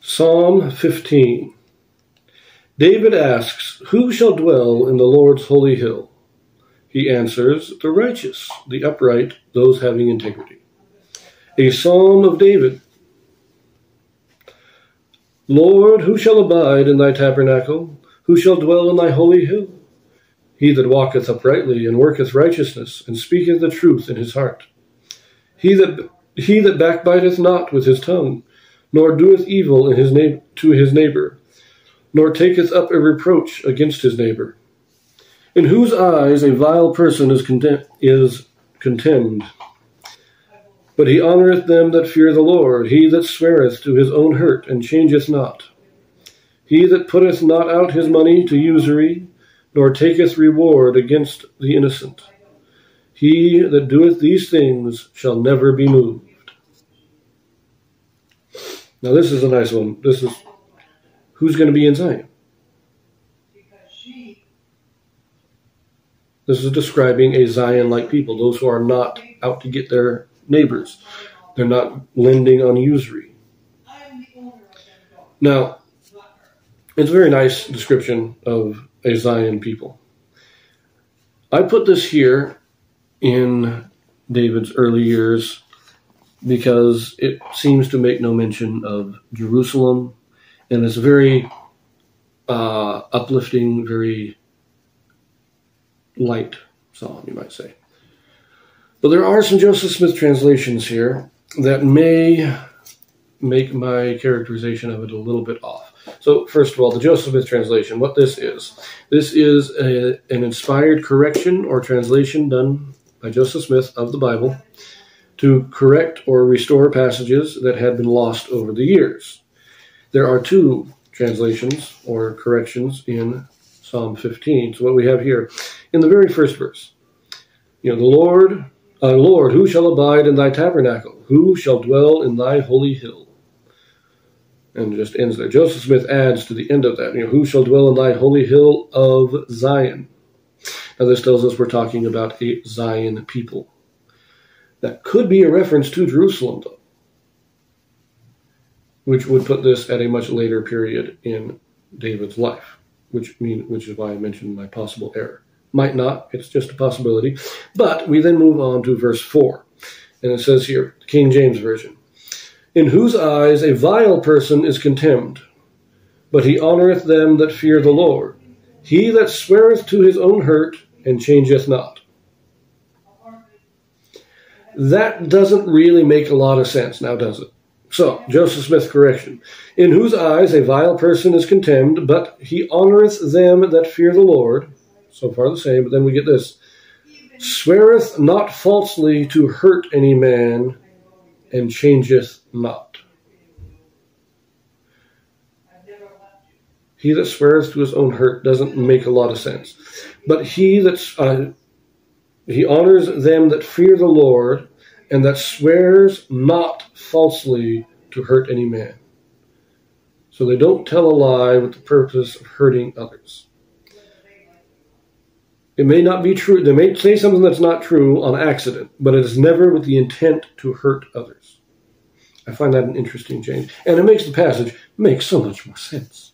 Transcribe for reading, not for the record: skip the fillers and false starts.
Psalm 15. David asks, "Who shall dwell in the Lord's holy hill?" He answers, "The righteous, the upright, those having integrity." A psalm of David. Lord, who shall abide in thy tabernacle? Who shall dwell in thy holy hill? He that walketh uprightly and worketh righteousness, and speaketh the truth in his heart. He that backbiteth not with his tongue, nor doeth evil to his neighbor, nor taketh up a reproach against his neighbor, in whose eyes a vile person is contemned. But he honoureth them that fear the Lord, he that sweareth to his own hurt, and changeth not. He that putteth not out his money to usury, nor taketh reward against the innocent. He that doeth these things shall never be moved. Now this is a nice one. This is, who's going to be in Zion? This is describing a Zion-like people, those who are not out to get their neighbors. They're not lending on usury. Now, it's a very nice description of a Zion people. I put this here in David's early years because it seems to make no mention of Jerusalem, and it's very uplifting, very light psalm, you might say. But there are some Joseph Smith translations here that may make my characterization of it a little bit off. So first of all, the Joseph Smith translation, what this is an inspired correction or translation done by Joseph Smith of the Bible to correct or restore passages that had been lost over the years. There are two translations or corrections in Psalm 15. So what we have here, in the very first verse, the Lord, who shall abide in thy tabernacle? Who shall dwell in thy holy hill? And it just ends there. Joseph Smith adds to the end of that, who shall dwell in thy holy hill of Zion? Now this tells us we're talking about a Zion people. That could be a reference to Jerusalem, though, which would put this at a much later period in David's life, which is why I mentioned my possible error. Might not, it's just a possibility. But we then move on to verse 4. And it says here, King James Version, "In whose eyes a vile person is contemned, but he honoureth them that fear the Lord. He that sweareth to his own hurt, and changeth not." That doesn't really make a lot of sense, now does it? So, Joseph Smith correction. "In whose eyes a vile person is contemned, but he honoureth them that fear the Lord." So far the same, but then we get this. "Sweareth not falsely to hurt any man, and changeth not." He that sweareth to his own hurt doesn't make a lot of sense. But he honors them that fear the Lord, and that swears not falsely to hurt any man. So they don't tell a lie with the purpose of hurting others. It may not be true. They may say something that's not true on accident, but it is never with the intent to hurt others. I find that an interesting change. And it makes the passage make so much more sense.